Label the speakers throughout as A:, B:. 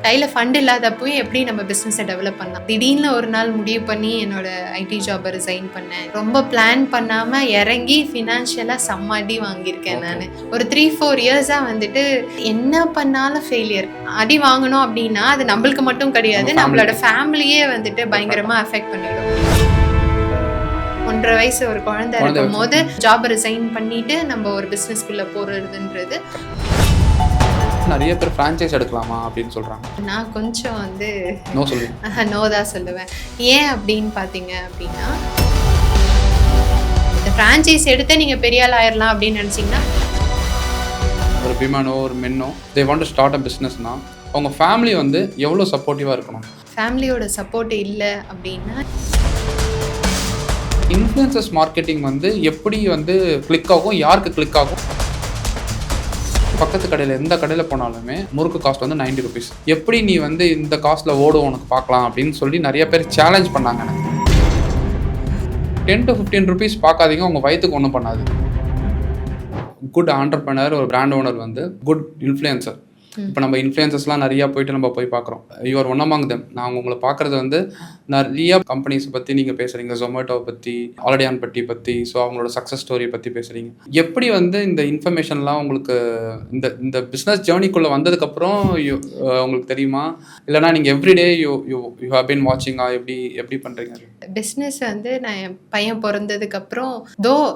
A: கையில் ஃபண்ட் இல்லாதப்போயும் எப்படி நம்ம பிஸ்னஸை டெவலப் பண்ணலாம். திடீர்னு ஒரு நாள் முடிவு பண்ணி என்னோட ஐடி ஜாபை ரிசைன் பண்ணேன். ரொம்ப பிளான் பண்ணாமல் இறங்கி ஃபினான்ஷியலாக செம்ம அடி வாங்கியிருக்கேன். நான் ஒரு 3-4 இயர்ஸாக வந்துட்டு என்ன பண்ணாலும் ஃபெயிலியர். அடி வாங்கணும் அப்படின்னா அது நம்மளுக்கு மட்டும் கிடையாது, நம்மளோட ஃபேமிலியே வந்துட்டு பயங்கரமாக அஃபெக்ட் பண்ணிடும். 1.5 வயசு ஒரு குழந்தை இருக்கும் போது ஜாப் ரிசைன் பண்ணிட்டு நம்ம ஒரு பிஸ்னஸ்க்குள்ளே போகிறதுன்றது.
B: நிறைய பேர் ஃப்ரான்ச்சைஸ் எடுக்கலாமா அப்படின்னு சொல்கிறாங்க.
A: நான் கொஞ்சம் வந்து
B: நோ
A: தான் சொல்லுவேன். ஏன் அப்படின்னு பார்த்தீங்க அப்படின்னா, இந்த ஃப்ரான்ச்சைஸ் எடுத்து நீங்கள் பெரிய ஆள் ஆயிடலாம் அப்படின்னு நினச்சிங்கன்னா,
B: ஒரு விமனோ ஒரு மென்னோ they want to start a பிஸ்னஸ்னா அவங்க ஃபேமிலி வந்து எவ்வளோ சப்போர்ட்டிவாக இருக்கணும்.
A: ஃபேமிலியோட சப்போர்ட் இல்லை அப்படின்னா,
B: இன்ஃப்ளூயன்சஸ் மார்க்கெட்டிங் வந்து எப்படி வந்து கிளிக் ஆகும், யாருக்கு கிளிக் ஆகும். பக்கத்து கடையில் எந்த கடையில் போனாலுமே முறுக்கு காஸ்ட் வந்து 90 rupees. எப்படி நீ வந்து இந்த காஸ்ட்டில் ஓடும் உனக்கு பார்க்கலாம் அப்படின்னு சொல்லி நிறைய பேர் சேலஞ்ச் பண்ணாங்க. எனக்கு 10 to 15 rupees பார்க்காதீங்க, உங்கள் வயிற்றுக்கு ஒன்றும் பண்ணாது. குட் ஆண்டர்பிரனர், ஒரு பிராண்ட் ஓனர் வந்து குட் இன்ஃப்ளூயன்சர். இப்போ நம்ம இன்ஃப்ளூயன்சஸ்லாம் நிறையா போயிட்டு நம்ம போய் பார்க்குறோம். You're one among them. நான் உங்களை பார்க்குறது வந்து நிறைய கம்பெனிஸை பற்றி நீங்கள் பேசுகிறீங்க, ஜொமேட்டோவை பற்றி, ஆல்ரெடியான் பற்றி, ஸோ அவங்களோட சக்ஸஸ் ஸ்டோரியை பற்றி பேசுகிறீங்க. எப்படி வந்து இந்த இன்ஃபர்மேஷன்லாம் உங்களுக்கு இந்த பிஸ்னஸ் ஜேர்னிக்குள்ளே வந்ததுக்கப்புறம் உங்களுக்கு தெரியுமா, இல்லைனா நீங்கள் எவ்ரிடே யூ ஹவ் பீன் வாட்சிங்கா, எப்படி பண்ணுறீங்க?
A: பிஸ்னஸ் வந்து நான் என் பையன் பிறந்ததுக்கப்புறம்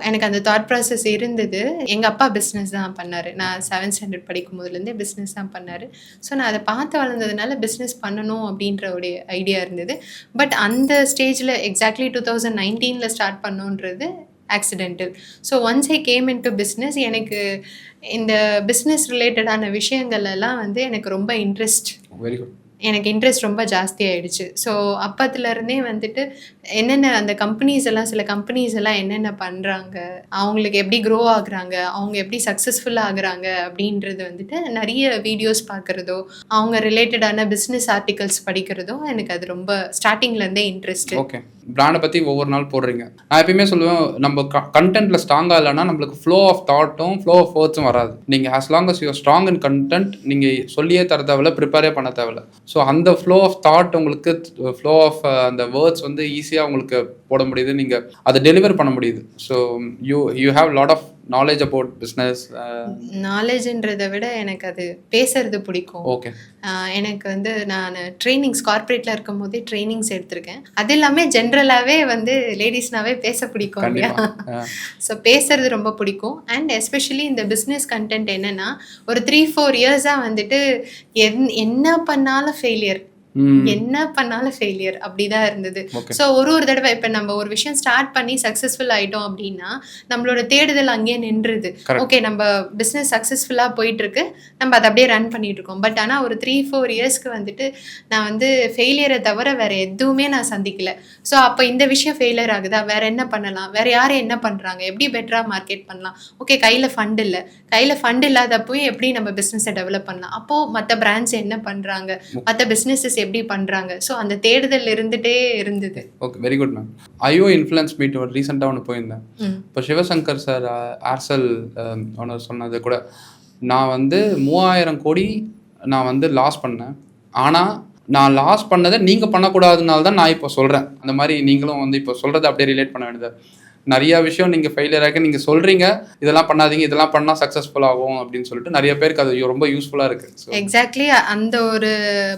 A: எனக்கு அந்த தாட் ப்ராசஸ் இருந்தது. எங்கள் அப்பா பிஸ்னஸ் தான் பண்ணார். நான் 7th standard படிக்கும் போதுலேருந்தே பிஸ்னஸ் தான் பண்ணார். ஸோ நான் அதை பார்த்து வளர்ந்ததுனால பிஸ்னஸ் பண்ணணும் அப்படின்ற ஒரு ஐடியா இருந்தது. பட் அந்த ஸ்டேஜில் எக்ஸாக்ட்லி 2019 ஸ்டார்ட் பண்ணோன்றது accidental. So once I came in to business, எனக்கு இந்த பிஸ்னஸ் ரிலேட்டடான விஷயங்கள் எல்லாம் வந்து எனக்கு ரொம்ப இன்ட்ரெஸ்ட் ரொம்ப ஜாஸ்தி ஆகிடுச்சு. ஸோ அப்பத்துலேருந்தே வந்துட்டு என்னென்ன அந்த சில கம்பெனிஸ் எல்லாம் என்னென்ன பண்ணுறாங்க, அவங்களுக்கு எப்படி க்ரோ ஆகுறாங்க, அவங்க எப்படி சக்ஸஸ்ஃபுல்லாக ஆகுறாங்க அப்படின்றது வந்துட்டு நிறைய வீடியோஸ் பார்க்குறதோ, அவங்க ரிலேட்டடான பிஸ்னஸ் ஆர்டிகல்ஸ் படிக்கிறதோ எனக்கு அது ரொம்ப ஸ்டார்டிங்லேருந்தே இன்ட்ரெஸ்ட்.
B: ஓகே, பிராண்டை பற்றி ஒவ்வொரு நாள் போடுறீங்க. நான் எப்பயுமே சொல்லுவேன், நம்ம கண்டென்ட்டில் ஸ்ட்ராங்காக இல்லைன்னா நம்மளுக்கு ஃப்ளோ ஆஃப் தாட்டும் ஃப்ளோ ஆஃப் வேர்ட்ஸும் வராது. நீங்கள் as long as you strong in content, நீங்கள் சொல்லியே தர தேவையில்ல, ப்ரிப்பேரே பண்ண தேவையில்ல. ஸோ அந்த ஃப்ளோ ஆஃப் தாட் உங்களுக்கு, ஃப்ளோ ஆஃப் அந்த வேர்ட்ஸ் வந்து ஈஸியாக உங்களுக்கு போட முடியுது, நீங்கள் அதை டெலிவர் பண்ண முடியுது. So you have lot of knowledge about business.
A: நாலேஜ்ன்றதை விட எனக்கு அது பேசுறது பிடிக்கும்.
B: ஓகே,
A: எனக்கு வந்து நான் கார்பரேட்டில் இருக்கும் போதே ட்ரைனிங்ஸ் எடுத்திருக்கேன். அது எல்லாமே ஜென்ரலாகவே வந்து லேடிஸ்னாவே பேச பிடிக்கும் இல்லையா? ஸோ பேசுறது ரொம்ப பிடிக்கும். அண்ட் எஸ்பெஷலி இந்த பிஸ்னஸ் கண்டென்ட் என்னன்னா, ஒரு 3-4 இயர்ஸாக வந்துட்டு என்ன பண்ணாலும் ஃபெயிலியர் அப்படிதான் இருந்தது. ஸோ ஒரு தடவை இப்போ நம்ம ஒரு விஷயம் ஸ்டார்ட் பண்ணி சக்ஸஸ்ஃபுல் ஆயிட்டோம் அப்படின்னா நம்மளோட தேடுதல் அங்கேயே நின்றுது. ஓகே, நம்ம பிஸ்னஸ் சக்ஸஸ்ஃபுல்லாக போயிட்டு இருக்கு, நம்ம அதை அப்படியே ரன் பண்ணிட்டு இருக்கோம். பட் ஆனால் ஒரு 3-4 இயர்ஸ்க்கு வந்துட்டு நான் வந்து ஃபெயிலியரை தவிர வேற எதுவுமே நான் சந்திக்கல. ஸோ அப்போ இந்த விஷயம் ஃபெயிலியர் ஆகுதா, வேற என்ன பண்ணலாம், வேற யாரும் என்ன பண்றாங்க, எப்படி பெட்டராக மார்க்கெட் பண்ணலாம். ஓகே, கையில் ஃபண்ட் இல்லாதப்போயும் எப்படி நம்ம பிஸ்னஸை டெவலப் பண்ணலாம், அப்போ மற்ற பிராண்ட்ஸ் என்ன பண்றாங்க, மற்ற பிஸ்னஸஸ் எப்படி பண்றாங்க. ஸோ அந்த தேடுதல் இருந்துட்டே இருந்தது.
B: Okay, very good ma'am. IO influence meet ஒரு ரீசெண்டாக ஒன்று போயிருந்தேன். இப்போ சிவசங்கர் சார் ஏர்செல் ஓனர் சொன்னது கூட, நான் வந்து 3000 கோடி நான் வந்து லாஸ் பண்ணேன். ஆனால் நான் லாஸ் பண்ணதை நீங்கள் பண்ணக்கூடாதுனால தான் நான் இப்போ சொல்கிறேன். அந்த மாதிரி நீங்களும் வந்து இப்போ சொல்கிறத அப்படியே ரிலேட் பண்ண வேண்டியது. நிறைய விஷயம் நீங்கள் ஃபெயிலியர் ஆகி நீங்கள் சொல்கிறீங்க, இதெல்லாம் பண்ணாதீங்க, இதெல்லாம் பண்ணால் சக்ஸஸ்ஃபுல் ஆகும் அப்படின்னு சொல்லிட்டு நிறைய பேருக்கு அது ரொம்ப யூஸ்ஃபுல்லாக இருக்குது.
A: எக்ஸாக்ட்லி அந்த ஒரு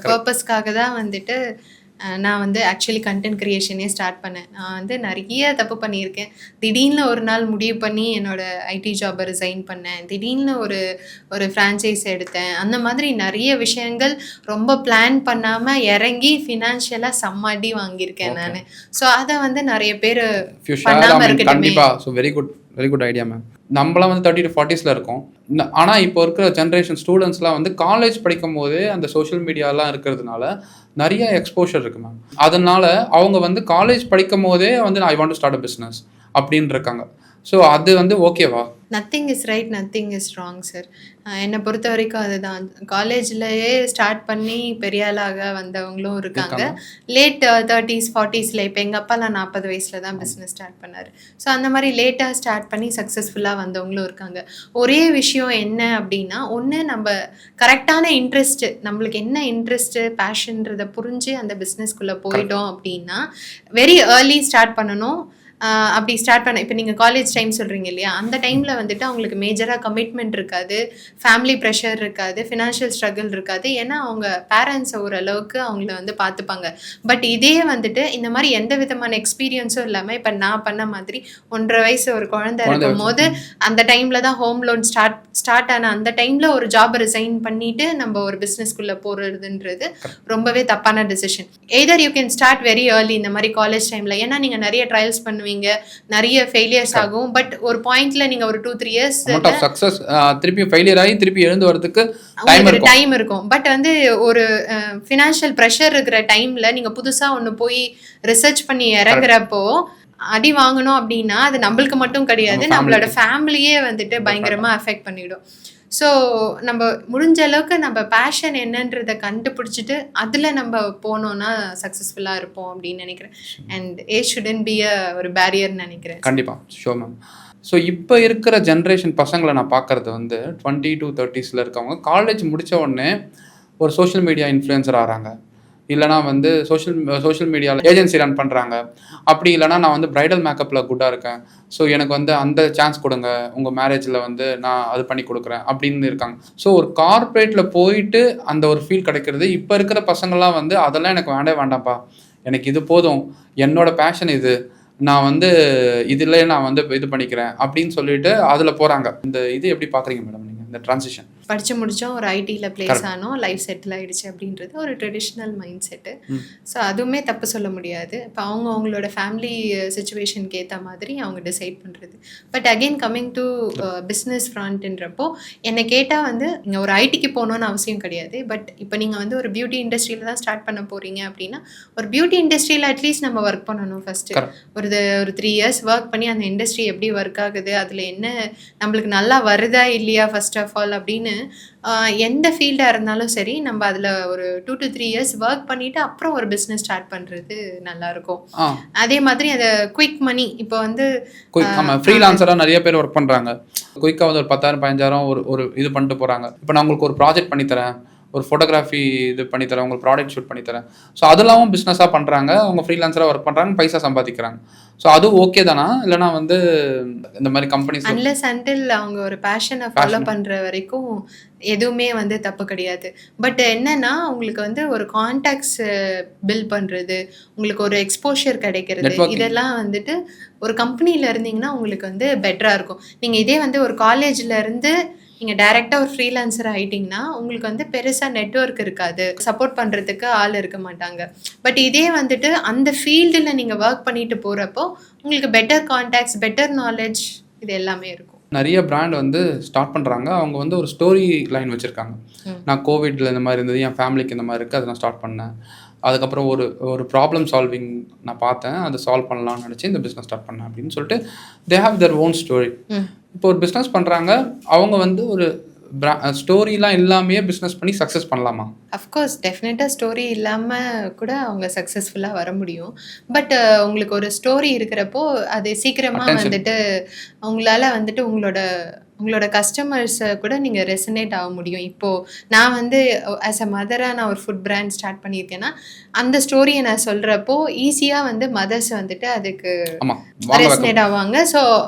A: பர்பஸ்க்காக தான் வந்துட்டு நான் வந்து ஆக்சுவலி கண்டென்ட் கிரியேஷனே ஸ்டார்ட் பண்ணேன். நான் வந்து நிறைய தப்பு பண்ணியிருக்கேன். திடீர்னு ஒரு நாள் முடிவு பண்ணி என்னோட ஐடி ஜாபை ரிசைன் பண்ணேன். திடீர்னு ஒரு ஃப்ரான்ச்சைஸ் எடுத்தேன். அந்த மாதிரி நிறைய விஷயங்கள் ரொம்ப பிளான் பண்ணாமல் இறங்கி ஃபினான்ஷியலாக செம்ம அடி வாங்கியிருக்கேன் நான். ஸோ அதை வந்து நிறைய பேர் பண்ணாமல் இருக்கட்டும்.
B: கண்டிப்பாக. So very good idea ma'am. நம்மளாம் வந்து 30 to 40s இருக்கோம். ஆனால் இப்போ இருக்கிற ஜென்ரேஷன் ஸ்டூடெண்ட்ஸ்லாம் வந்து காலேஜ் படிக்கும் போதே அந்த சோஷியல் மீடியாலாம் இருக்கிறதுனால நிறைய எக்ஸ்போஷர் இருக்கு மேம். அதனால அவங்க வந்து காலேஜ் படிக்கும் போதே வந்து I want to start a business அப்படின்னு இருக்காங்க. ஸோ அது வந்து ஓகேவா?
A: Nothing is right, nothing is wrong sir. என்னை பொறுத்த வரைக்கும் அதுதான். காலேஜ்லயே ஸ்டார்ட் பண்ணி பெரிய ஆளாக வந்தவங்களும் இருக்காங்க. லேட் 30s 40ஸ்ல இப்போ எங்கள் அப்பாலாம் 40 வயசுல தான் பிஸ்னஸ் ஸ்டார்ட் பண்ணார். ஸோ அந்த மாதிரி லேட்டாக ஸ்டார்ட் பண்ணி சக்ஸஸ்ஃபுல்லாக வந்தவங்களும் இருக்காங்க. ஒரே விஷயம் என்ன அப்படின்னா, ஒன்று நம்ம கரெக்டான இன்ட்ரெஸ்ட்டு, நம்மளுக்கு என்ன இன்ட்ரெஸ்ட்டு பேஷன்றதை புரிஞ்சு அந்த பிஸ்னஸ்குள்ளே போயிட்டோம் அப்படின்னா வெரி ஏர்லி ஸ்டார்ட் பண்ணணும். அப்படி ஸ்டார்ட் பண்ண இப்போ நீங்கள் காலேஜ் டைம் சொல்கிறீங்க இல்லையா, அந்த டைமில் வந்துட்டு அவங்களுக்கு மேஜராக கமிட்மெண்ட் இருக்காது, ஃபேமிலி ப்ரெஷர் இருக்காது, ஃபினான்ஷியல் ஸ்ட்ரகிள் இருக்காது. ஏன்னா அவங்க பேரண்ட்ஸை ஓரளவுக்கு அவங்கள வந்து பார்த்துப்பாங்க. பட் இதே வந்துட்டு இந்த மாதிரி எந்த விதமான எக்ஸ்பீரியன்ஸும் இல்லாமல் இப்போ நான் பண்ண மாதிரி 1.5 வயசு ஒரு குழந்தை இருக்கும் போது அந்த டைமில் தான் ஹோம் லோன் ஸ்டார்ட் ஆன அந்த டைமில் ஒரு ஜாப் ரிசைன் பண்ணிவிட்டு நம்ம ஒரு பிஸ்னஸ்குள்ளே போகிறதுன்றது ரொம்பவே தப்பான decision. Either you can start very early இந்த மாதிரி காலேஜ் டைமில். ஏன்னா நீங்கள் நிறைய ட்ரையல்ஸ் பண்ணுவீங்க, நிறைய ஃபெயிலியர்ஸ் ஆகும். பட் ஒரு பாயிண்ட்ல நீங்க ஒரு 2-3 இயர்ஸ்
B: சக்சஸ் திருப்பி ஃபெயிலியர் ஆகி திருப்பி எழுந்து வரதுக்கு டைம்
A: இருக்கும். பட் வந்து ஒரு ஃபினான்ஷியல் ப்ரெஷர் இருக்கிற டைம்ல நீங்க புதுசா ஒன்று போய் ரிசர்ச் பண்ணி இறங்குறப்போ அடி வாங்கணும் அப்படின்னா அது நம்மளுக்கு மட்டும் கிடையாது, நம்மளோட ஃபேமிலியே வந்துட்டு பயங்கரமா அஃபெக்ட் பண்ணிடும். ஸோ நம்ம முடிஞ்ச அளவுக்கு நம்ம பேஷன் என்னன்றதை கண்டுபிடிச்சிட்டு அதில் நம்ம போனோம்னா சக்ஸஸ்ஃபுல்லாக இருப்போம் அப்படின்னு நினைக்கிறேன். அண்ட் ஏஜ் ஷுடன்ட் பி ஒரு பேரியர்னு நினைக்கிறேன்.
B: கண்டிப்பாக ஷோ மேம். ஸோ இப்போ இருக்கிற ஜென்ரேஷன் பசங்களை நான் பார்க்குறது வந்து 20 to 30s இருக்கவங்க காலேஜ் முடித்த உடனே ஒரு சோஷியல் மீடியா இன்ஃப்ளூயன்சர் ஆகிறாங்க, இல்லைனா வந்து சோஷியல் மீடியாவில் ஏஜென்சி ரன் பண்ணுறாங்க. அப்படி இல்லைனா நான் வந்து ப்ரைடல் மேக்கப்பில் குட்டாக இருக்கேன், ஸோ எனக்கு வந்து அந்த சான்ஸ் கொடுங்க, உங்கள் மேரேஜில் வந்து நான் அது பண்ணி கொடுக்குறேன் அப்படின்னு இருக்காங்க. ஸோ ஒரு கார்ப்பரேட்டில் போயிட்டு அந்த ஒரு ஃபீல் கிடைக்கிறது. இப்போ இருக்கிற பசங்கள்லாம் வந்து அதெல்லாம் எனக்கு வேண்டாம்ப்பா, எனக்கு இது போதும், என்னோட பேஷன் இது, நான் வந்து இதில் நான் வந்து இது பண்ணிக்கிறேன் அப்படின்னு சொல்லிட்டு அதில் போகிறாங்க. இந்த இது எப்படி பார்க்குறீங்க மேடம் நீங்கள் இந்த ட்ரான்சிஷன்?
A: படித்து முடித்தோம், ஒரு ஐடியில் பிளேஸ் ஆனோம், லைஃப் செட்டில் ஆகிடுச்சு அப்படின்றது ஒரு ட்ரெடிஷ்னல் மைண்ட் செட்டு. ஸோ அதுவுமே தப்பு சொல்ல முடியாது. இப்போ அவங்களோட ஃபேமிலி சுச்சுவேஷனுக்கு ஏற்ற மாதிரி அவங்க டிசைட் பண்ணுறது. But again coming to business ஃப்ரண்ட்ன்றப்போ என்னை கேட்டால் வந்து நீங்கள் ஒரு ஐடிக்கு போகணுன்னு அவசியம் கிடையாது. பட் இப்போ நீங்கள் வந்து ஒரு பியூட்டி இண்டஸ்ட்ரியில் தான் ஸ்டார்ட் பண்ண போகிறீங்க அப்படின்னா ஒரு பியூட்டி இண்டஸ்ட்ரியில் அட்லீஸ்ட் நம்ம ஒர்க் பண்ணணும் ஃபஸ்ட்டு. ஒரு 3 இயர்ஸ் ஒர்க் பண்ணி அந்த இண்டஸ்ட்ரி எப்படி ஒர்க் ஆகுது, அதில் என்ன நம்மளுக்கு நல்லா வருதா இல்லையா ஃபர்ஸ்ட் ஆஃப் ஆல் அப்படின்னு எந்த ஃபீல்டாக இருந்தாலும் சரி நம்ம அதில் ஒரு 2 to 3 இயர்ஸ் ஒர்க் பண்ணிவிட்டு அப்புறம் ஒரு பிஸ்னஸ் ஸ்டார்ட் பண்ணுறது நல்லாயிருக்கும். அதே மாதிரி அதை குயிக் மணி இப்போ வந்து
B: ஃப்ரீலான்சராக நிறைய பேர் ஒர்க் பண்ணுறாங்க. குயிக்காக வந்து ஒரு 10,000 15,000 ஒரு இது பண்ணிட்டு போகிறாங்க. இப்போ நான் உங்களுக்கு ஒரு ப்ராஜெக்ட் பண்ணித்தரேன், ஒரு ஃபோட்டோகிராஃபி இது பண்ணித்தரேன், உங்களுக்கு ப்ராடக்ட் ஷூட் பண்ணித்தரேன். ஸோ அதெல்லாம் பிஸ்னஸாக பண்ணுறாங்க, அவங்க ஃப்ரீலான்சராக ஒர்க் பண்ணுறாங்க, பைசா சம்பாதிக்கிறாங்க. ஸோ அது ஓகே தானா? இல்லைனா வந்து இந்த மாதிரி கம்பெனிஸ்
A: அன்லெஸ் அன்டில் அவங்க ஒரு பேஷனை ஃபாலோ பண்ணுற வரைக்கும் எதுவுமே வந்து தப்பு கிடையாது. பட் என்னன்னா உங்களுக்கு வந்து ஒரு கான்டாக்ட்ஸ் பில்ட் பண்ணுறது, உங்களுக்கு ஒரு எக்ஸ்போஷர் கிடைக்கிறது, இதெல்லாம் வந்துட்டு ஒரு கம்பெனியில் இருந்தீங்கன்னா உங்களுக்கு வந்து பெட்டராக இருக்கும். நீங்கள் இதே வந்து ஒரு காலேஜில் இருந்து நீங்கள் டைரெக்டாக ஒரு ஃப்ரீலான்சர் ஆகிட்டிங்கன்னா உங்களுக்கு வந்து பெருசாக நெட்வொர்க் இருக்காது, சப்போர்ட் பண்ணுறதுக்கு ஆள் இருக்க மாட்டாங்க. பட் இதே வந்துட்டு அந்த ஃபீல்டில் நீங்கள் ஒர்க் பண்ணிட்டு போகிறப்போ உங்களுக்கு பெட்டர் கான்டாக்ட்ஸ், பெட்டர் நாலேஜ், இது எல்லாமே இருக்கும்.
B: நிறைய பிராண்ட் வந்து ஸ்டார்ட் பண்ணுறாங்க, அவங்க வந்து ஒரு ஸ்டோரி லைன் வச்சுருக்காங்க. நான் கோவிட்ல இந்த மாதிரி இருந்தது, என் ஃபேமிலிக்கு இந்த மாதிரி இருக்குது, அதை நான் ஸ்டார்ட் பண்ணேன். அதுக்கப்புறம் ஒரு ப்ராப்ளம் சால்விங் நான் பார்த்தேன், அதை சால்வ் பண்ணலாம்னு நினச்சி இந்த பிஸ்னஸ் ஸ்டார்ட் பண்ணேன் அப்படின்னு சொல்லிட்டு they have their own story. இப்போ ஒரு பிஸ்னஸ் பண்ணுறாங்க, அவங்க வந்து ஒரு ஸ்டோரிலாம் இல்லாமையே பிஸ்னஸ் பண்ணி சக்ஸஸ் பண்ணலாமா?
A: அஃப்கோர்ஸ் டெஃபினட்டாக ஸ்டோரி இல்லாமல் கூட அவங்க சக்ஸஸ்ஃபுல்லாக வர முடியும். பட் உங்களுக்கு ஒரு ஸ்டோரி இருக்கிறப்போ அது சீக்கிரமாக வந்துட்டு உங்களால் வந்துட்டு உங்களோட கஸ்டமர்ஸை கூட நீங்கள் ரெசனேட் ஆக முடியும். இப்போது நான் வந்து ஆஸ் அ மதராக நான் ஒரு ஃபுட் பிராண்ட் ஸ்டார்ட் பண்ணியிருக்கேன்னா அந்த ஸ்டோரியை நான் சொல்கிறப்போ ஈஸியாக வந்து மதர்ஸ் வந்துட்டு அதுக்கு ரெசனேட் ஆவாங்க. ஸோ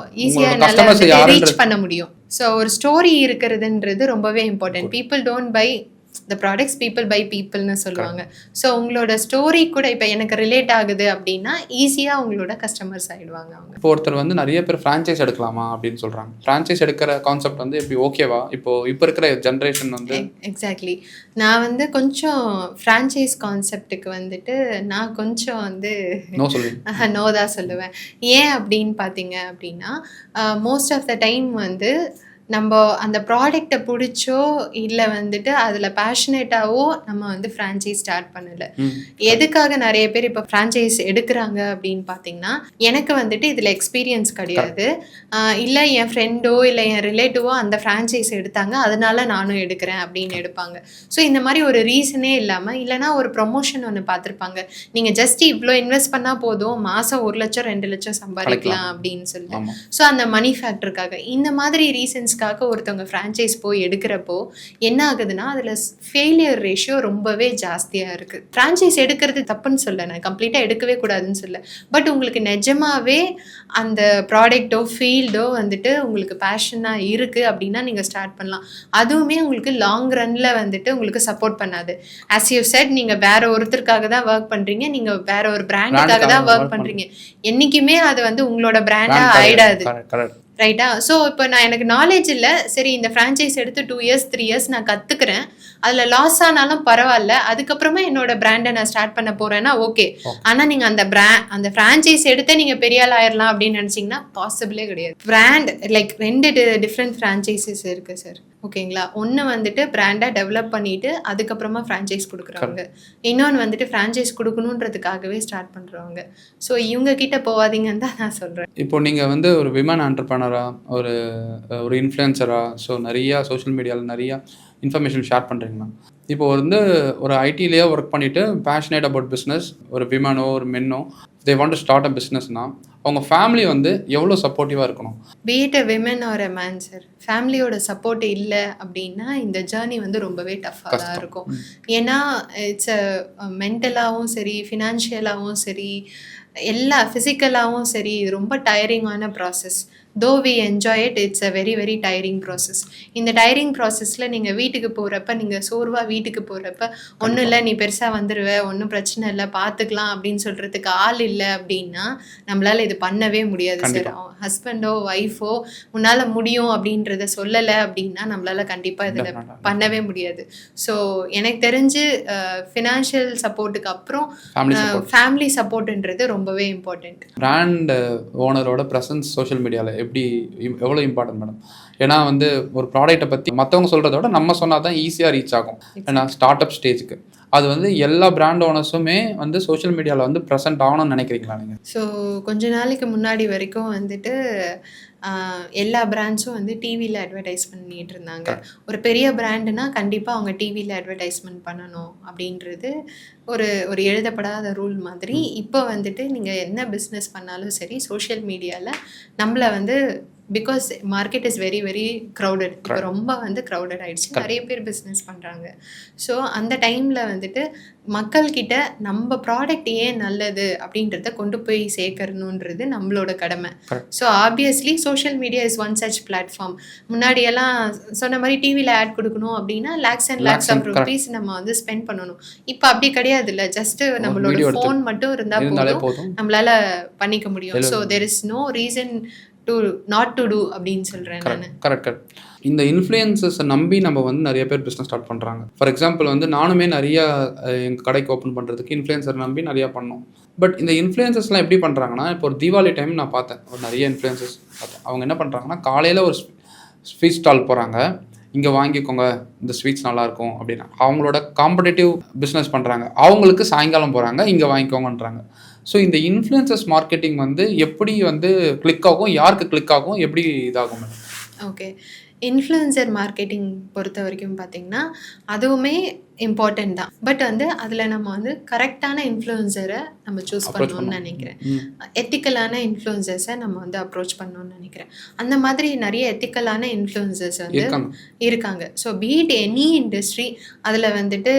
A: ஈஸியாக நல்லா வந்துட்டு ரீச் பண்ண முடியும். ஸோ ஒரு ஸ்டோரி இருக்கிறதுன்றது ரொம்பவே important. People don't by the products, people by peopleன்னு சொல்லுவாங்க. ஸோ உங்களோட ஸ்டோரி கூட இப்போ எனக்கு ரிலேட் ஆகுது அப்படின்னா ஈஸியாக உங்களோட கஸ்டமர்ஸ் ஆகிடுவாங்க அவங்க.
B: இப்போ ஒருத்தர் வந்து நிறைய பேர் ஃப்ரான்ச்சைஸ் எடுக்கலாமா அப்படின்னு சொல்கிறாங்க. ஃப்ரான்ச்சைஸ் எடுக்கிற கான்செப்ட் வந்து எப்படி ஓகேவா இப்போ இருக்கிற ஜென்ரேஷன் வந்து?
A: எக்ஸாக்ட்லி. நான் வந்து கொஞ்சம் ஃப்ரான்ச்சைஸ் கான்செப்டுக்கு வந்துட்டு நான் கொஞ்சம் வந்து நோ தான் சொல்லுவேன். ஏன் அப்படின்னு பார்த்தீங்க அப்படின்னா மோஸ்ட் ஆஃப் த டைம் வந்து நம்ம அந்த ப்ராடக்ட்டை பிடிச்சோ இல்லை வந்துட்டு அதில் பேஷனேட்டாவோ நம்ம வந்து ஃப்ரான்ச்சைஸ் ஸ்டார்ட் பண்ணலை. எதுக்காக நிறைய பேர் இப்போ ஃப்ரான்ச்சைஸ் எடுக்கிறாங்க அப்படின்னு பார்த்தீங்கன்னா, எனக்கு வந்துட்டு இதில் எக்ஸ்பீரியன்ஸ் கிடையாது, இல்லை என் ஃப்ரெண்டோ இல்லை என் ரிலேட்டிவோ அந்த ஃப்ரான்ச்சைஸ் எடுத்தாங்க அதனால நானும் எடுக்கிறேன் அப்படின்னு எடுப்பாங்க. ஸோ இந்த மாதிரி ஒரு ரீசனே இல்லாமல், இல்லைனா ஒரு ப்ரொமோஷன் ஒன்று பார்த்துருப்பாங்க, நீங்கள் ஜஸ்ட் இவ்வளோ இன்வெஸ்ட் பண்ணால் போதும் மாதம் 1 லட்சம் 2 லட்சம் சம்பாதிக்கலாம் அப்படின்னு சொல்லிட்டு. ஸோ அந்த மணி ஃபேக்டருக்காக இந்த மாதிரி ரீசன்ஸ்க்காக ஒருத்தவங்க ஃப்ரான்ச்சைஸ் போய் எடுக்கிறப்போ என்ன ஆகுதுன்னா, அதில் ஃபெயிலியர் ரேஷியோ ரொம்பவே ஜாஸ்தியாக இருக்குது. ஃப்ரான்ச்சைஸ் எடுக்கிறது தப்புன்னு சொல்ல, நான் கம்ப்ளீட்டாக எடுக்கவே கூடாதுன்னு சொல்ல, பட் உங்களுக்கு நிஜமாவே அந்த ப்ராடக்டோ ஃபீல்டோ வந்துட்டு உங்களுக்கு பேஷனாக இருக்குது அப்படின்னா நீங்கள் ஸ்டார்ட் பண்ணலாம். அதுவுமே உங்களுக்கு லாங் ரன்னில் வந்துட்டு உங்களுக்கு சப்போர்ட் பண்ணாது. ஆஸ் யூ செட், நீங்கள் வேற ஒருத்தருக்காக தான் ஒர்க் பண்ணுறீங்க, நீங்கள் வேற ஒரு பிராண்டுக்காக தான் ஒர்க் பண்ணுறீங்க, என்றைக்குமே அது வந்து உங்களோட பிராண்டாக ஆயிடாது. ரைட்டா? ஸோ இப்போ எனக்கு நாலேஜ் இல்லை, சரி இந்த ஃப்ரான்ச்சைஸ் எடுத்து 2 இயர்ஸ் 3 இயர்ஸ் நான் கற்றுக்கிறேன், அதில் லாஸ் ஆனாலும் பரவாயில்ல, அதுக்கப்புறமா என்னோட பிராண்டை நான் ஸ்டார்ட் பண்ண போகிறேன்னா ஓகே. ஆனால் நீங்கள் அந்த ஃப்ரான்ச்சைஸ் எடுத்து நீங்கள் பெரிய ஆள் ஆயிடலாம் அப்படின்னு நினச்சிங்கன்னா பாசிபிளே கிடையாது. பிராண்ட் லைக் 2 டிஃப்ரெண்ட் ஃப்ரான்ச்சைசஸ் இருக்குது சார், ஓகேங்களா? ஒன்று வந்துட்டு பிராண்டை டெவலப் பண்ணிட்டு அதுக்கப்புறமா ஃப்ரான்ச்சைஸ் கொடுக்குறவங்க, இன்னொன்று வந்துட்டு ஃப்ரான்ச்சைஸ் கொடுக்கணுன்றதுக்காகவே ஸ்டார்ட் பண்ணுறவங்க. ஸோ இவங்க கிட்ட போகாதீங்கன்னு தான் நான் சொல்கிறேன்.
B: இப்போ நீங்கள் வந்து ஒரு விமன் ஆண்டர்ப்ரனராக, ஒரு இன்ஃப்ளூயன்சராக, ஸோ நிறையா சோஷியல் மீடியாவில் நிறையா இன்ஃபர்மேஷன் ஷேர் பண்ணுறீங்களா? இப்போ வந்து ஒரு ஐடிலேயே ஒர்க் பண்ணிவிட்டு பேஷனேட் அபவுட் பிஸ்னஸ், ஒரு விமனோ ஒரு மென்னோ they want to start a பிஸ்னஸ்னால் அவங்க ஃபேமிலி வந்து எவ்வளோ சப்போர்ட்டிவாக இருக்கணும்?
A: Be it a women or a man sir, ஃபேமிலியோட சப்போர்ட் இல்லை அப்படின்னா இந்த ஜேர்னி வந்து ரொம்பவே டஃப்பாக தான் இருக்கும். ஏன்னா இட்ஸ் மென்டலாகவும் சரி, ஃபினான்ஷியலாகவும் சரி, எல்லா ஃபிசிக்கலாகவும் சரி, இது ரொம்ப டயரிங்கான process. Though we enjoy it, it's a very very tiring process. இந்த டயரிங் ப்ராசஸில் நீங்கள் வீட்டுக்கு போகிறப்ப, நீங்கள் சோர்வாக வீட்டுக்கு போகிறப்ப, ஒன்றும் இல்லை நீ பெருசாக வந்துடுவ, ஒன்றும் பிரச்சனை இல்லை பார்த்துக்கலாம் அப்படின்னு சொல்கிறதுக்கு ஆள் இல்லை அப்படின்னா நம்மளால் இது பண்ணவே முடியாது சார். ஹஸ்பண்டோ ஒய்ஃபோ உன்னால் முடியும் அப்படின்றத சொல்லலை அப்படின்னா நம்மளால் கண்டிப்பாக இதில் பண்ணவே முடியாது. ஸோ எனக்கு தெரிஞ்சு ஃபினான்ஷியல் சப்போர்ட்டுக்கு அப்புறம் ஃபேமிலி சப்போர்ட்டுன்றது ரொம்பவே இம்பார்ட்டண்ட்.
B: பிராண்ட் ஓனரோட ப்ரெசன்ஸ் சோஷியல் மீடியாவில் எவ்வளோ இம்பார்ட்டன்ட் மேடம்? ஏன்னா வந்து ஒரு ப்ராடக்ட்டை பற்றி மற்றவங்க சொல்கிறத விட நம்ம சொன்னால் தான் ஈஸியாக ரீச் ஆகும். ஏன்னா ஸ்டார்ட் அப் ஸ்டேஜுக்கு அது வந்து எல்லா பிராண்ட் ஓனர்ஸுமே வந்து சோஷியல் மீடியாவில் வந்து ப்ரெசென்ட் ஆகணும்னு நினைக்கிறீங்களா நீங்கள்?
A: ஸோ கொஞ்ச நாளைக்கு முன்னாடி வரைக்கும் வந்துட்டு எல்லா பிராண்ட்ஸும் வந்து டிவியில் அட்வர்டைஸ் பண்ணிட்டு இருந்தாங்க. ஒரு பெரிய பிராண்டுனா கண்டிப்பாக அவங்க டிவியில் அட்வர்டைஸ்மெண்ட் பண்ணணும் அப்படின்றது ஒரு எழுதப்படாத ரூல் மாதிரி. இப்போ வந்துட்டு நீங்கள் என்ன பிஸ்னஸ் பண்ணாலும் சரி சோஷியல் மீடியாவில் நம்மளை வந்து, because market is very very crowded, இப்போ ரொம்ப வந்து க்ரௌடட் ஆகிடுச்சு, நிறைய பேர் பிஸ்னஸ் பண்ணுறாங்க. ஸோ அந்த டைமில் வந்துட்டு மக்கள்கிட்ட நம்ம ப்ராடக்ட் ஏன் நல்லது அப்படின்றத கொண்டு போய் சேர்க்கணுன்றது நம்மளோட கடமை. So obviously social media is one such platform. முன்னாடியெல்லாம் சொன்ன மாதிரி டிவியில் ஆட் கொடுக்கணும் அப்படின்னா lakhs and lakhs of rupees நம்ம வந்து ஸ்பெண்ட் பண்ணணும். இப்போ அப்படி கிடையாது இல்லை, ஜஸ்ட் நம்மளோட ஃபோன் மட்டும் இருந்தால் போதும் நம்மளால பண்ணிக்க முடியும். So there is no reason to not to do அப்படின்னு சொல்கிறேன் நான்.
B: கரெக்ட். இந்த இன்ஃப்ளூயன்சஸை நம்பி நம்ம வந்து நிறைய பேர் பிஸ்னஸ் ஸ்டார்ட் பண்ணுறாங்க. ஃபார் எக்ஸாம்பிள் வந்து நானுமே நிறையா எங்கள் கடைக்கு ஓப்பன் பண்ணுறதுக்கு இன்ஃப்ளூயன்சர் நம்பி நிறையா பண்ணோம். பட் இந்த இன்ஃப்ளூயன்சஸ்லாம் எப்படி பண்ணுறாங்கன்னா, இப்போ ஒரு தீபாவளி டைம் நான் பார்த்தேன், ஒரு நிறைய இன்ஃப்ளூயன்சஸ் பார்த்தேன். அவங்க என்ன பண்ணுறாங்கன்னா, காலையில் ஒரு ஸ்வீட் ஸ்டால் போகிறாங்க, இங்கே வாங்கிக்கோங்க இந்த ஸ்வீட்ஸ் நல்லாயிருக்கும் அப்படின்னா. அவங்களோட காம்படேட்டிவ் பிஸ்னஸ் பண்ணுறாங்க, அவங்களுக்கு சாயங்காலம் போகிறாங்க இங்கே வாங்கிக்கோங்கன்றாங்க. ஸோ இந்த இன்ஃப்ளூயன்சஸ் மார்க்கெட்டிங் வந்து எப்படி வந்து கிளிக் ஆகும், யாருக்கு கிளிக் ஆகும், எப்படி இதாகும்?
A: ஓகே, இன்ஃப்ளூயன்சர் மார்க்கெட்டிங் பொறுத்த வரைக்கும் பார்த்திங்கன்னா அதுவுமே இம்பார்ட்டன்ட் தான். பட் வந்து அதில் நம்ம வந்து கரெக்டான இன்ஃப்ளூயன்சரை நம்ம சூஸ் பண்ணணும்னு நினைக்கிறேன். எத்திக்கலான இன்ஃப்ளூயன்சர்ஸை நம்ம வந்து அப்ரோச் பண்ணணும்னு நினைக்கிறேன். அந்த மாதிரி நிறைய எத்திக்கலான இன்ஃப்ளூயன்சர்ஸ் வந்து இருக்காங்க. ஸோ பீட் எனி இண்டஸ்ட்ரி, அதில் வந்துட்டு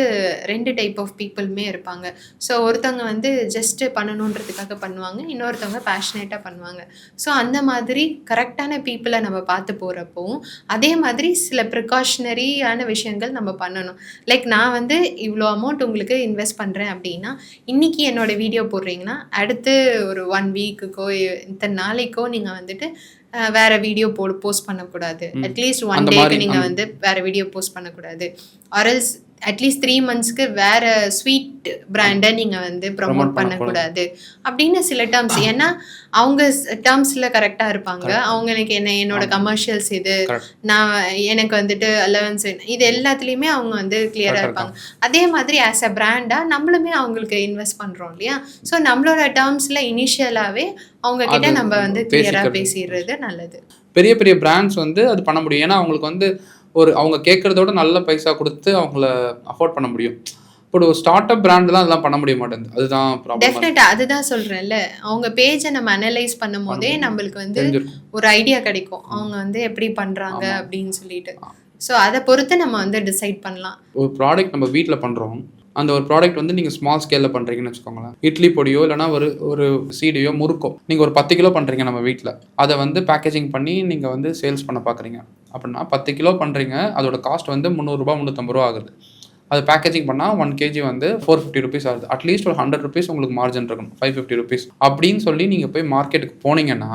A: 2 டைப் ஆஃப் பீப்புளுமே இருப்பாங்க. ஸோ ஒருத்தவங்க வந்து ஜஸ்ட்டு பண்ணணுன்றதுக்காக பண்ணுவாங்க, இன்னொருத்தவங்க பேஷனேட்டாக பண்ணுவாங்க. ஸோ அந்த மாதிரி கரெக்டான பீப்புளை நம்ம பார்த்து போகிறப்பவும் அதே மாதிரி சில ப்ரிகாஷனரியான விஷயங்கள் நம்ம பண்ணணும். லைக் நான் வந்து இவ்வளோ அமௌண்ட் உங்களுக்கு இன்வெஸ்ட் பண்ணுறேன் அப்படின்னா, இன்றைக்கி என்னோட வீடியோ போடுறீங்கன்னா அடுத்து ஒரு 1 வீக்குக்கோ இத்தனை நாளைக்கோ நீங்கள் வந்துட்டு வேற வீடியோ போஸ்ட் பண்ணக்கூடாது. அட்லீஸ்ட் 1 டேக்கு நீங்கள் வந்து வேற வீடியோ போஸ்ட் பண்ணக்கூடாது. ஆர்எல்ஸ் அட்லீஸ்ட் 3 மந்த்ஸ்க்கு வேற ஸ்வீட் பிராண்டை நீங்கள் வந்து ப்ரமோட் பண்ணக்கூடாது அப்படின்னு சில டேர்ம்ஸ். ஏன்னா அவங்க டேர்ம்ஸில் கரெக்டாக இருப்பாங்க. அவங்களுக்கு என்னோட கமர்ஷியல்ஸ் இது, நான் எனக்கு வந்துட்டு அலவன்ஸ், இது எல்லாத்துலேயுமே அவங்க வந்து கிளியராக இருப்பாங்க. அதே மாதிரி ஆஸ் அ பிராண்டாக நம்மளுமே அவங்களுக்கு இன்வெஸ்ட் பண்ணுறோம் இல்லையா? ஸோ நம்மளோட டேர்ம்ஸில் இனிஷியலாகவே அவங்க கிட்ட நம்ம வந்து கிளியராக பேசிடுறது நல்லது.
B: பெரிய பெரிய பிராண்ட்ஸ் வந்து அது பண்ண முடியும். ஏன்னா அவங்களுக்கு வந்து அவங்க கேட்குறதோட நல்ல பைசா கொடுத்து அவங்கள அஃபோர்ட் பண்ண முடியும். இப்போ ஒரு ஸ்டார்ட் அப் பிராண்ட்லாம் அதெல்லாம் பண்ண முடிய மாட்டேங்குது. அதுதான் ப்ராப்ளம்.
A: டெஃபினட்டா அதுதான் சொல்றேன்ல, அவங்க பேஜை நம்ம அனலைஸ் பண்ணும் போதே நம்மளுக்கு வந்து ஒரு ஐடியா கிடைக்கும் அவங்க வந்து எப்படி பண்றாங்க அப்படின்னு சொல்லிட்டு. ஸோ அதை பொறுத்து நம்ம வந்து டிசைட் பண்ணலாம்.
B: ஒரு ப்ராடக்ட் நம்ம வீட்டில் பண்ணுறோம், அந்த ஒரு ப்ராடக்ட் வந்து நீங்கள் ஸ்மால் ஸ்கேலில் பண்ணுறீங்கன்னு வச்சுக்கோங்களேன். இட்லி பொடியோ இல்லைனா ஒரு சீடையோ முறுக்கோ நீங்கள் ஒரு 10 கிலோ பண்ணுறீங்க நம்ம வீட்டில், அதை வந்து பேக்கேஜிங் பண்ணி நீங்கள் வந்து சேல்ஸ் பண்ண பார்க்குறீங்க அப்படின்னா 10 கிலோ பண்ணுறீங்க, அதோட காஸ்ட் வந்து 300 ரூபா 350 ரூபா ஆகுது. அது பேக்கேஜிங் பண்ணால் 1 kg வந்து 450 ருபீஸ் ஆகுது. அட்லீஸ்ட் ஒரு 100 ருபீஸ் உங்களுக்கு மார்ஜின் இருக்கணும், 550 ருபீஸ் அப்படின்னு சொல்லி நீங்கள் போய் மார்க்கெட்டுக்கு போனீங்கன்னா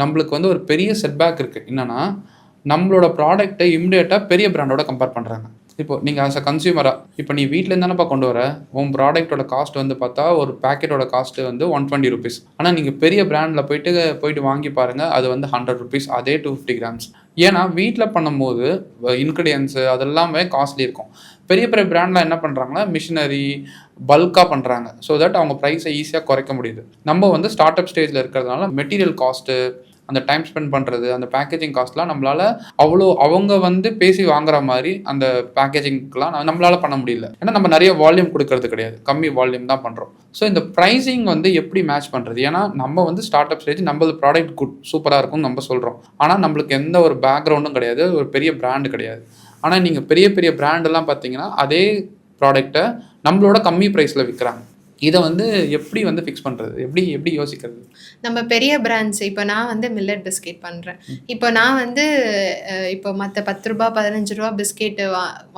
B: நம்மளுக்கு வந்து ஒரு பெரிய செட்பேக் இருக்குது. என்னென்னா நம்மளோட ப்ராடக்ட்டை இம்மிடியேட்டாக பெரிய பிராண்டோட கம்பேர் பண்ணுறாங்க. இப்போ நீங்கள் ஆஸ் அ கன்சியூமராக இப்போ நீ வீட்டில் தானேப்பா கொண்டு வர, உன் ப்ராடக்ட்டோட காஸ்ட் வந்து பார்த்தா ஒரு பேக்கெட்டோட காஸ்ட்டு வந்து 120 ருபீஸ். ஆனால் நீங்கள் பெரிய பிராண்டில் போயிட்டு வாங்கி பாருங்கள், அது வந்து 100 ருபீஸ், அதே 250 கிராம்ஸ். ஏன்னா வீட்டில் பண்ணும்போது இன்க்ரீடியன்ஸு அதெல்லாமே காஸ்ட்லி இருக்கும். பெரிய பெரிய பிராண்டில் என்ன பண்ணுறாங்கன்னா மிஷினரி பல்காக பண்ணுறாங்க. ஸோ தட் அவங்க ப்ரைஸை ஈஸியாக குறைக்க முடியுது. நம்ம வந்து ஸ்டார்ட் அப் ஸ்டேஜில் இருக்கிறதுனால மெட்டீரியல் காஸ்ட்டு, அந்த டைம் ஸ்பெண்ட் பண்ணுறது, அந்த பேக்கேஜிங் காஸ்ட்லாம் நம்மளால் அவ்வளோ அவங்க வந்து பேசி வாங்குற மாதிரி அந்த பேக்கேஜிங்லாம் நம்மளால் பண்ண முடியல. ஏன்னா நம்ம நிறைய வால்யூம் கொடுக்கறது கிடையாது, கம்மி வால்யூம் தான் பண்ணுறோம். ஸோ இந்த ப்ரைஸிங் வந்து எப்படி மேட்ச் பண்ணுறது? ஏன்னா நம்ம வந்து ஸ்டார்ட் அப் ஸ்டேஜ், நம்ம ப்ராடக்ட் குட் சூப்பராக இருக்கும்னு நம்ம சொல்கிறோம். ஆனால் நம்மளுக்கு எந்த ஒரு பேக்ரவுண்டும் கிடையாது, ஒரு பெரிய பிராண்டு கிடையாது. ஆனால் நீங்கள் பெரிய பெரிய பிராண்டெல்லாம் பார்த்தீங்கன்னா அதே ப்ராடக்டை நம்மளோட கம்மி ப்ரைஸில் விற்கிறாங்க. இதை வந்து எப்படி வந்து ஃபிக்ஸ் பண்ணுறது, எப்படி யோசிக்கிறது?
A: நம்ம பெரிய பிராண்ட்ஸ், இப்போ நான் வந்து மில்லட் பிஸ்கெட் பண்ணுறேன். இப்போ நான் வந்து இப்போ மற்ற 10 ரூபா 15 ரூபா பிஸ்கெட்டு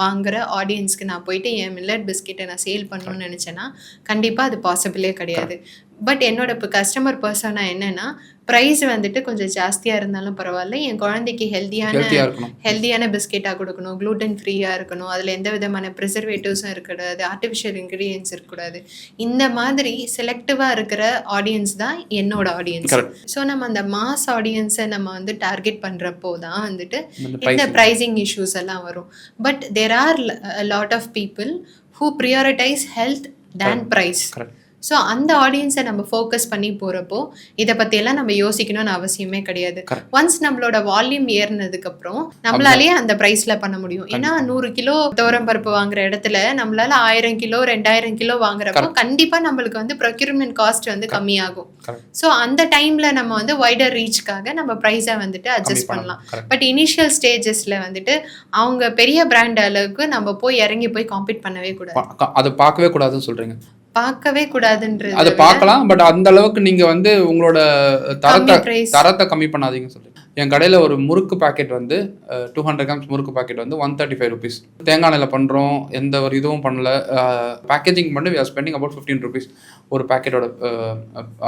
A: வாங்குகிற ஆடியன்ஸ்க்கு நான் போயிட்டு என் மில்லட் பிஸ்கெட்டை நான் சேல் பண்ணணும்னு நினச்சேன்னா கண்டிப்பாக அது பாசிபிளே கிடையாது. பட் என்னோட இப்போ கஸ்டமர் பர்சனா என்னென்னா, ப்ரைஸ் வந்துட்டு கொஞ்சம் ஜாஸ்தியாக இருந்தாலும் பரவாயில்ல, என் குழந்தைக்கு ஹெல்த்தியான பிஸ்கெட்டாக கொடுக்கணும், க்ளூட்டன் ஃப்ரீயாக இருக்கணும், அதில் எந்த விதமான ப்ரிசர்வேட்டிவ்ஸும் இருக்கக்கூடாது, ஆர்டிஃபிஷியல் இன்க்ரீடியன்ஸ் இருக்கக்கூடாது. இந்த மாதிரி செலக்டிவாக இருக்கிற ஆடியன்ஸ் தான் என்னோட ஆடியன்ஸ். ஸோ நம்ம அந்த மாஸ் ஆடியன்ஸை நம்ம வந்து டார்கெட் பண்ணுறப்போ தான் வந்துட்டு இந்த ப்ரைஸிங் இஷ்யூஸ் எல்லாம் வரும். But there are lot of people who prioritise health than price. So அந்த ஆடியன்ஸை நம்ம ஃபோக்கஸ் பண்ணி போகிறப்போ இதை பற்றியெல்லாம் நம்ம யோசிக்கணும்னு அவசியமே கிடையாது. ஒன்ஸ் நம்மளோட வால்யூம் ஏறினதுக்கப்புறம் நம்மளாலேயே அந்த ப்ரைஸில் பண்ண முடியும். ஏன்னா 100 கிலோ துவரம் பருப்பு வாங்குற இடத்துல நம்மளால 1000 கிலோ 2000 கிலோ வாங்குறப்போ கண்டிப்பாக நம்மளுக்கு வந்து ப்ரொக்யூர்மெண்ட் காஸ்ட் வந்து கம்மியாகும். ஸோ அந்த டைமில் நம்ம வந்து வைடர் ரீச்சுக்காக நம்ம ப்ரைஸை வந்துட்டு அட்ஜஸ்ட் பண்ணலாம். பட் இனிஷியல் ஸ்டேஜஸில் வந்துட்டு அவங்க பெரிய பிராண்ட் அளவுக்கு நம்ம இறங்கி போய் காம்பீட் பண்ணவே கூடாது.
B: அதை பார்க்கவே கூடாதுன்னு சொல்கிறீங்க?
A: பார்க்கவே கூடாதுன்றது
B: அதை பார்க்கலாம், பட் அந்த அளவுக்கு நீங்க வந்து உங்களோட தரத்தை கம்மி பண்ணாதீங்கன்னு சொல்லி. என் கடையில ஒரு முறுக்கு பாக்கெட் வந்து 200 கிராம்ஸ் முறுக்கு பாக்கெட் வந்து 135 ருபீஸ். தேங்காய் எண்ணெயில் பண்றோம், எந்த ஒரு இதுவும் பண்ணல, பேக்கேஜிங் பண்ணி we are spending about 15 rupees ஒரு பேக்கெட்டோட.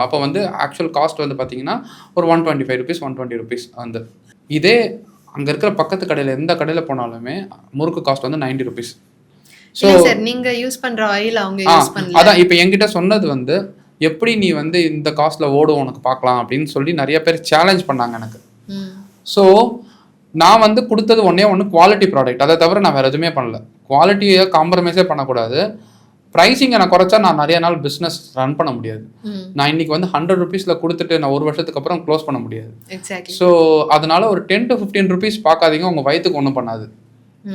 B: அப்போ வந்து ஆக்சுவல் காஸ்ட் வந்து பார்த்தீங்கன்னா ஒரு 125 ருபீஸ் 120 ருபீஸ். அந்த இதே அங்கே இருக்கிற பக்கத்து கடையில் எந்த கடையில் போனாலுமே முறுக்கு காஸ்ட் வந்து 90 ருபீஸ்.
A: நீங்க யூஸ் பண்ற ஆயில் அவங்க யூஸ் பண்ணல.
B: அதான் இப்போ என்கிட்ட சொன்னது வந்து எப்படி நீ வந்து இந்த காஸ்ட்ல ஓடும் உனக்கு பார்க்கலாம் அப்படின்னு சொல்லி நிறைய பேர் சேலஞ்ச் பண்ணாங்க எனக்கு. ஸோ நான் வந்து கொடுத்தது ஒன்று குவாலிட்டி ப்ராடக்ட், அதை தவிர நான் வேற எதுவுமே பண்ணல. குவாலிட்டியை காம்ப்ரமைஸே பண்ணக்கூடாது. ப்ரைஸிங்கை நான் குறைச்சா நான் நிறைய நாள் பிஸ்னஸ் ரன் பண்ண முடியாது. நான் இன்னைக்கு வந்து 100 ருபீஸில் கொடுத்துட்டு நான் ஒரு வருஷத்துக்கு அப்புறம் க்ளோஸ் பண்ண முடியாது. ஸோ அதனால ஒரு 10 to 15 ருபீஸ் பார்க்காதீங்க, உங்கள் வயிற்றுக்கு ஒன்றும் பண்ணாது,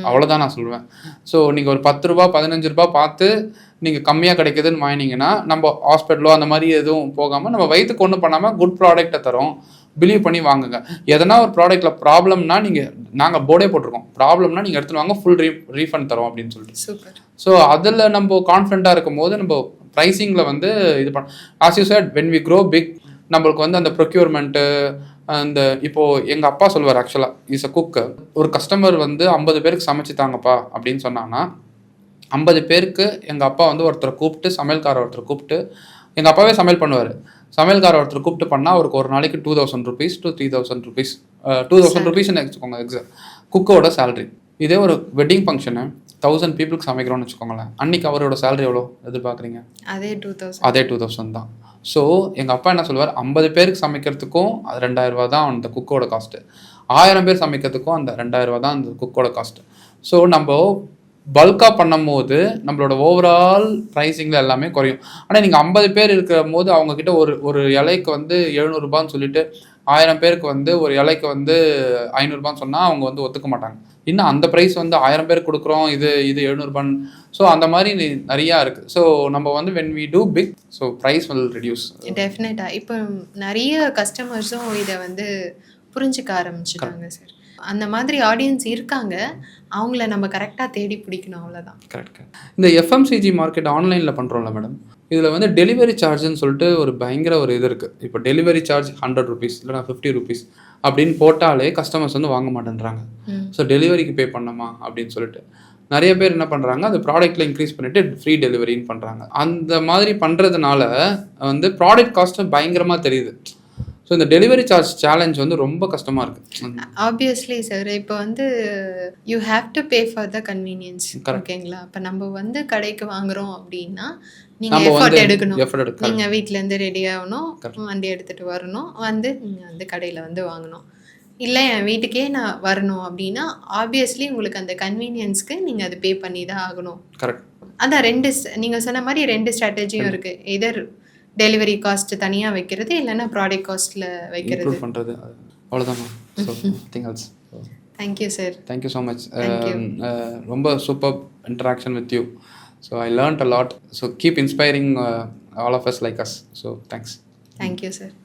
B: அவ்வளோதான் நான் சொல்லுவேன். ஸோ நீங்கள் ஒரு 10 ரூபா 15 ரூபா பார்த்து நீங்கள் கம்மியாக கிடைக்குதுன்னு வாங்கினீங்கன்னா நம்ம ஹாஸ்பிட்டலோ அந்த மாதிரி எதுவும் போகாமல் நம்ம வயிற்றுக்கு ஒன்றும் பண்ணாமல் குட் ப்ராடக்ட்டை தரோம், பிலீவ் பண்ணி வாங்குங்க. எதனா ஒரு ப்ராடக்ட்டில் ப்ராப்ளம்னா நாங்கள் போர்டே போட்டிருக்கோம், ப்ராப்ளம்னா நீங்கள் எடுத்துன்னு வாங்க, ஃபுல் ரீஃபண்ட் தரோம் அப்படின்னு சொல்லிட்டு. ஸோ அதில் நம்ம கான்ஃபிடண்ட்டாக இருக்கும் போது நம்ம ப்ரைஸிங்கில் வந்து இது as you said when we grow big நம்மளுக்கு வந்து அந்த ப்ரொக்யூர்மெண்ட்டு அந்த இப்போது எங்கள் அப்பா சொல்லுவார், ஆக்சுவலாக இஸ் அ குக்கு. ஒரு கஸ்டமர் வந்து 50 பேருக்கு சமைச்சு தாங்கப்பா அப்படின்னு சொன்னாங்கன்னா 50 பேருக்கு எங்கள் அப்பா வந்து ஒருத்தரை கூப்பிட்டு, சமையல்கார ஒருத்தரை கூப்பிட்டு, எங்கள் அப்பாவே சமையல் பண்ணுவார், சமையல்கார ஒருத்தர் கூப்பிட்டு பண்ணால் அவருக்கு ஒரு நாளைக்கு 2000 ருபீஸ் to 3000 ருபீஸ் 2000 ருபீஸ்ன்னு வச்சுக்கோங்க குக்கோட சேலரி. இதே ஒரு வெட்டிங் ஃபங்க்ஷனு 1000 பீப்புளுக்கு சமைக்கிறோம்னு வச்சுக்கோங்களேன். அன்றைக்கி அவரோட சேலரி எவ்வளோ எதிர்பார்க்குறீங்க?
A: அதே 2000.
B: அதே 2000 தான். ஸோ எங்கள் அப்பா என்ன சொல்லுவார், 50 பேருக்கு சமைக்கிறதுக்கும் அது 2000 தான் அந்த குக்கோட காஸ்ட்டு, 1000 பேர் சமைக்கிறதுக்கும் அந்த 2000 தான் அந்த குக்கோட காஸ்ட்டு. ஸோ நம்ம பல்காக பண்ணும் போது நம்மளோட ஓவரால் ப்ரைஸிங்கில் எல்லாமே குறையும். ஆனால் நீங்கள் 50 பேர் இருக்கிற போது அவங்கக்கிட்ட ஒரு இலைக்கு வந்து 700 சொல்லிட்டு 1000 பேருக்கு வந்து ஒரு இலைக்கு வந்து 500 சொன்னால் அவங்க வந்து ஒத்துக்க மாட்டாங்க. இன்னும் அந்த ப்ரைஸ் வந்து 1000 பேருக்கு கொடுக்குறோம், இது 700. ஸோ அந்த மாதிரி நிறையா இருக்குது. ஸோ நம்ம வந்து when we do big, so price will reduce.
A: டெஃபினட்டாக இப்போ நிறைய கஸ்டமர்ஸும் இதை வந்து புரிஞ்சுக்க ஆரம்பிச்சுட்டாங்க சார். அந்த மாதிரி ஆடியன்ஸ் இருக்காங்க, அவங்கள நம்ம கரெக்டாக தேடி பிடிக்கணும், அவ்வளோதான்.
B: கரெக்ட். இந்த எஃப்எம்சிஜி மார்க்கெட் ஆன்லைனில் பண்ணுறோம்ல மேடம், இதில் வந்து டெலிவரி சார்ஜுன்னு சொல்லிட்டு ஒரு பயங்கர ஒரு இது இருக்குது. இப்போ டெலிவரி சார்ஜ் 100 rupees இல்லைனா 50 rupees அப்படின்னு போட்டாலே கஸ்டமர்ஸ் வந்து வாங்க மாட்டேன்றாங்க. ஸோ டெலிவரிக்கு பே பண்ணமா அப்படின்னு சொல்லிட்டு நிறைய பேர் என்ன பண்ணுறாங்க, அந்த ப்ராடக்ட்டில் இன்க்ரீஸ் பண்ணிவிட்டு ஃப்ரீ டெலிவரின்னு பண்ணுறாங்க. அந்த மாதிரி பண்ணுறதுனால வந்து ப்ராடக்ட் காஸ்ட்டும் பயங்கரமாக தெரியுது. ஸோ இந்த டெலிவரி சார்ஜ் சேலஞ்ச் வந்து ரொம்ப கஷ்டமாக இருக்குது.
A: ஆப்வியஸ்லி சார், இப்போ வந்து you have to pay for the convenience. ஓகேங்களா? இப்போ நம்ம வந்து கடைக்கு வாங்குகிறோம் அப்படின்னா நீங்கள் எஃபர்ட் எடுக்கணும். நீங்கள் வீட்டிலேருந்து ரெடி ஆகணும், வண்டி எடுத்துகிட்டு வரணும், வந்து நீங்கள் வந்து கடையில் வந்து வாங்கணும். இல்லை என் வீட்டுக்கே நான் வரணும் அப்படின்னா ஆப்வியஸ்லி உங்களுக்கு அந்த கன்வீனியன்ஸ்க்கு நீங்கள் அது பே பண்ணி தான் ஆகணும்.
B: கரெக்ட்.
A: அதான் நீங்கள் சொன்ன மாதிரி 2 ஸ்ட்ராட்டஜியும் இருக்குது. எதர் டெலிவரி காஸ்ட் தனியாக வைக்கிறது, இல்லைன்னா ப்ராடக்ட் காஸ்ட்டில் வைக்கிறது
B: பண்ணுறது. அவ்வளோதான். So nothing else.
A: Thank you sir.
B: Thank you so much. ரொம்ப super interaction with you. So I learned a lot. So keep inspiring all of us like us. So thanks.
A: Thank you sir.